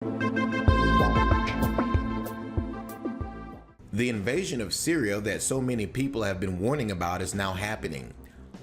The invasion of Syria that so many people have been warning about is now happening.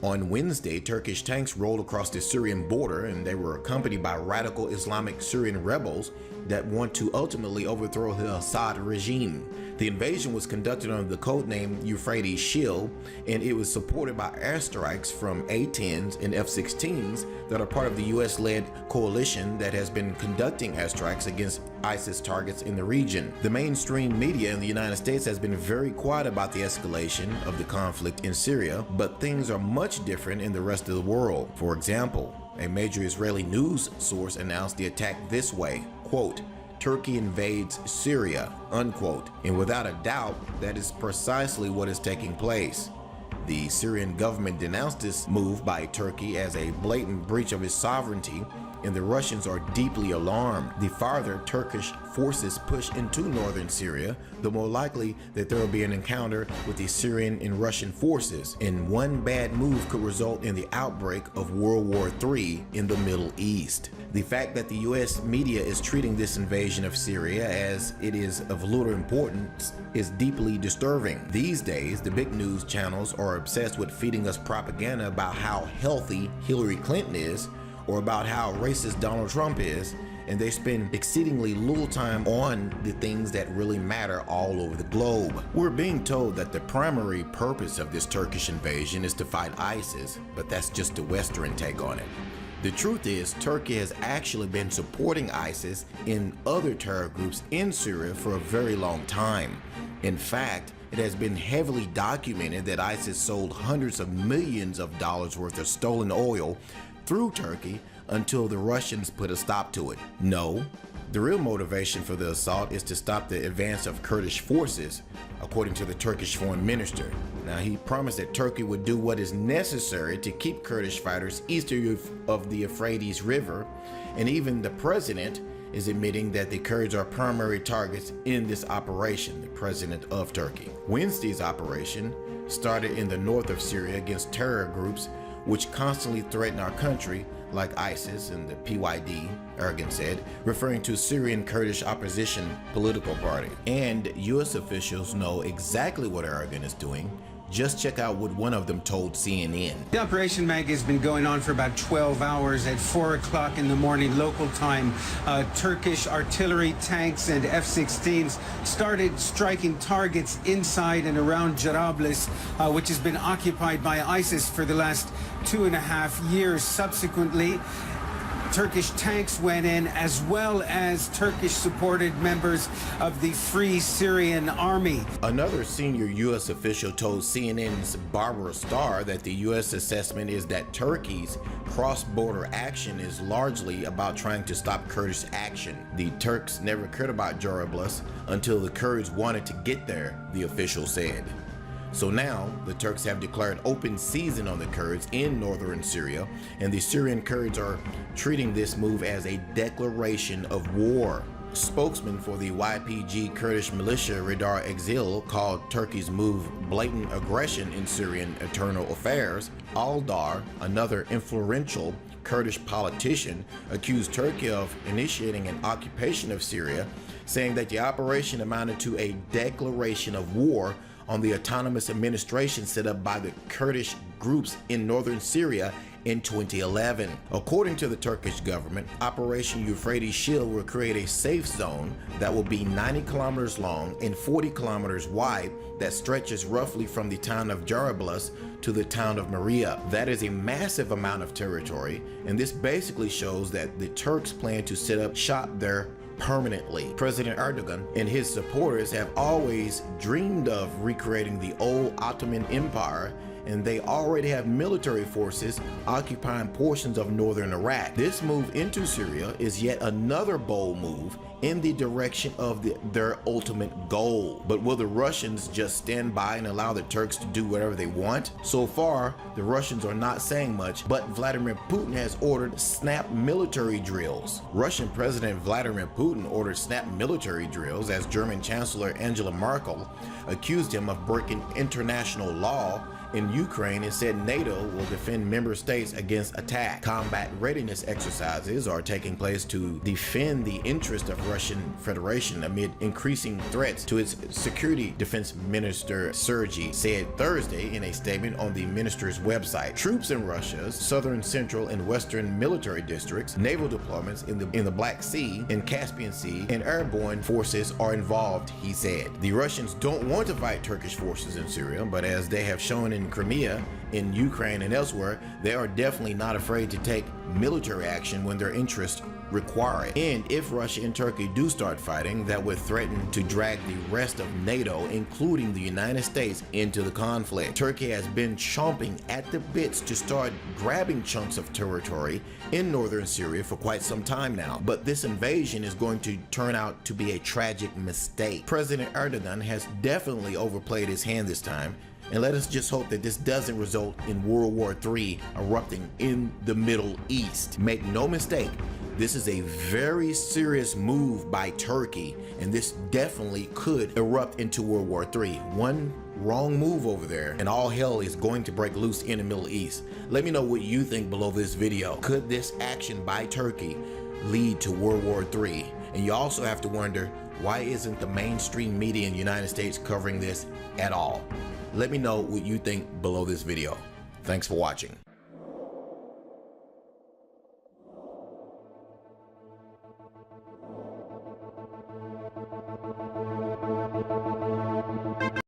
On Wednesday, Turkish tanks rolled across the Syrian border, and they were accompanied by radical Islamic Syrian rebels that want to ultimately overthrow the Assad regime. The invasion was conducted under the codename Euphrates Shield, and it was supported by airstrikes from A-10s and F-16s that are part of the US-led coalition that has been conducting airstrikes against ISIS targets in the region. The mainstream media in the United States has been very quiet about the escalation of the conflict in Syria, but things are much different in the rest of the world. For example, a major Israeli news source announced the attack this way, quote, "Turkey invades Syria," unquote. And without a doubt, that is precisely what is taking place. The Syrian government denounced this move by Turkey as a blatant breach of its sovereignty, and the Russians are deeply alarmed. The farther Turkish forces push into northern Syria, the more likely that there will be an encounter with the Syrian and Russian forces, and one bad move could result in the outbreak of World War III in the Middle East. The fact that the US media is treating this invasion of Syria as it is of little importance is deeply disturbing. These days, the big news channels are obsessed with feeding us propaganda about how healthy Hillary Clinton is, or about how racist Donald Trump is, and they spend exceedingly little time on the things that really matter all over the globe. We're being told that the primary purpose of this Turkish invasion is to fight ISIS, but that's just the Western take on it. The truth is, Turkey has actually been supporting ISIS and other terror groups in Syria for a very long time. In fact, it has been heavily documented that ISIS sold hundreds of millions of dollars worth of stolen oil through Turkey until the Russians put a stop to it. No, the real motivation for the assault is to stop the advance of Kurdish forces, according to the Turkish foreign minister. Now, he promised that Turkey would do what is necessary to keep Kurdish fighters east of the Euphrates River, and even the president is admitting that the Kurds are primary targets in this operation, the president of Turkey. Wednesday's operation started in the north of Syria against terror groups which constantly threaten our country, like ISIS and the PYD, Erdogan said, referring to Syrian Kurdish opposition political party. And US officials know exactly what Erdogan is doing. Just check out what one of them told CNN. The operation, Mag, has been going on for about 12 hours. At 4 o'clock in the morning local time, Turkish artillery, tanks, and F-16s started striking targets inside and around Jarablus, which has been occupied by ISIS for the last 2.5 years. Subsequently, Turkish tanks went in, as well as Turkish-supported members of the Free Syrian Army. Another senior U.S. official told CNN's Barbara Starr that the U.S. assessment is that Turkey's cross-border action is largely about trying to stop Kurdish action. The Turks never cared about Jarablus until the Kurds wanted to get there, the official said. So now, the Turks have declared open season on the Kurds in northern Syria, and the Syrian Kurds are treating this move as a declaration of war. Spokesman for the YPG Kurdish militia Radar Exil called Turkey's move blatant aggression in Syrian internal affairs. Aldar, another influential Kurdish politician, accused Turkey of initiating an occupation of Syria, saying that the operation amounted to a declaration of war on the autonomous administration set up by the Kurdish groups in northern Syria in 2011. According to the Turkish government, Operation Euphrates Shield will create a safe zone that will be 90 kilometers long and 40 kilometers wide that stretches roughly from the town of Jarablus to the town of Maria. That is a massive amount of territory, and this basically shows that the Turks plan to set up shop there permanently. President Erdogan and his supporters have always dreamed of recreating the old Ottoman Empire, and they already have military forces occupying portions of northern Iraq. This move into Syria is yet another bold move in the direction of their ultimate goal. But will the Russians just stand by and allow the Turks to do whatever they want? So far, the Russians are not saying much, but Vladimir Putin has ordered snap military drills. Russian President Vladimir Putin ordered snap military drills as German Chancellor Angela Merkel accused him of breaking international law in Ukraine and said NATO will defend member states against attack. Combat readiness exercises are taking place to defend the interest of Russian Federation amid increasing threats to its security, Defense Minister Sergei said Thursday in a statement on the minister's website. Troops in Russia's southern, central, and western military districts, naval deployments in the Black Sea and Caspian Sea, and airborne forces are involved, he said. The Russians don't want to fight Turkish forces in Syria, but as they have shown in Crimea, in Ukraine, and elsewhere, they are definitely not afraid to take military action when their interests require it. And if Russia and Turkey do start fighting, that would threaten to drag the rest of NATO, including the United States, into the conflict. Turkey has been chomping at the bits to start grabbing chunks of territory in northern Syria for quite some time now. But this invasion is going to turn out to be a tragic mistake. President Erdogan has definitely overplayed his hand this time. And let us just hope that this doesn't result in World War III erupting in the Middle East. Make no mistake, this is a very serious move by Turkey, and this definitely could erupt into World War III. One wrong move over there, and all hell is going to break loose in the Middle East. Let me know what you think below this video. Could this action by Turkey lead to World War III? And you also have to wonder, why isn't the mainstream media in the United States covering this at all? Let me know what you think below this video. Thanks for watching.